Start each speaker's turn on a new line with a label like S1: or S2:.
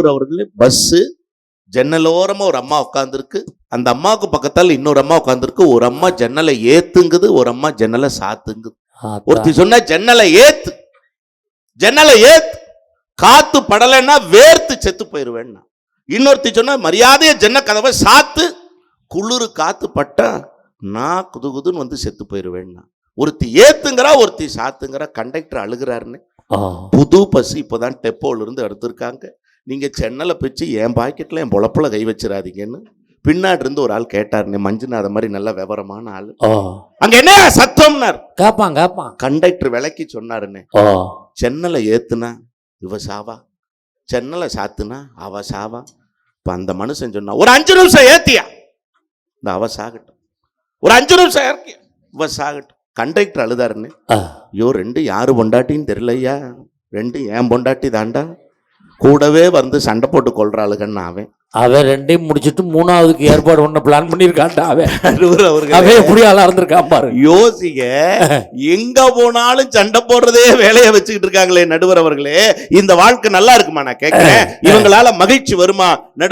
S1: அவர்களே பஸ் ஜன்னலோரமா ஒரு அம்மா உட்காந்துருக்கு. அந்த அம்மாவுக்கு பக்கத்தால் இன்னொரு அம்மா உட்காந்துருக்கு. ஒரு அம்மா ஜன்னலை ஏத்துங்குது, ஒரு அம்மா ஜன்னலை சாத்துங்குது. ஒருத்தி சொன்னா ஜன்னலை ஏத்து, ஜன்னலை ஏத்து, காத்து படலைன்னா வேர்த்து செத்து போயிருவேன். இன்னொருத்தி சொன்னா மரியாதைய ஜன்ன கதவை சாத்து, குளிர் காத்து பட்டா நான் குதுகுதுன்னு வந்து செத்து போயிருவேன். ஒருத்தி ஏத்துங்கிறா, ஒருத்தி சாத்துங்கிறா. கண்டக்டர் அழுகிறாருன்னு. புது பஸ் இப்போதான் டெப்போல இருந்து எடுத்திருக்காங்க. நீங்க சென்னலை பிச்சு என் பாக்கெட்ல என் பொழப்புல கை வச்சிடாதீங்கன்னு பின்னாடி இருந்து ஒரு ஆள் கேட்டாருன்னு. மஞ்சுநாத மாதிரி நல்ல விவரமான ஆளு. அங்க என்ன சத்தம்னார்.
S2: கேப்பான்
S1: கண்டக்டர் விளக்கி சொன்னாருன்னு. சென்னலை ஏத்துனா இவ சாவா, சென்னலை சாத்துனா அவ சாவா. இப்ப அந்த மனுஷன் சொன்னா ஒரு 5 நிமிஷம் ஏத்தியா, இந்த அவ சாகட்டும். ஒரு 5 நிமிஷம் ஏற்கிய இவ சாகட்டும். கண்டக்டர் அழுதாருன்னு. ஐயோ, 2 யாரு பொண்டாட்டின்னு தெரியலையா, 2 ஏன் பொண்டாட்டி தாண்டா, கூடவே வந்து சண்டை போட்டு கொள்றாளுகன்னு அவன்
S2: 2ஐயும் முடிச்சுட்டு 3ஆவதுக்கு ஏற்பாடு பண்ண பிளான் பண்ணிருக்கான்டா. அவன் எப்படி ஆளா இருந்திருக்கான் பாரு.
S1: யோசிங்க, எங்க போனாலும் சண்டை போடுறதே வேலையை வச்சுக்கிட்டு இருக்காங்களே நடுவர் அவர்களே. இந்த வாழ்க்கை நல்லா இருக்குமா நான் கேட்கிறேன். இவங்களால மகிழ்ச்சி வருமா?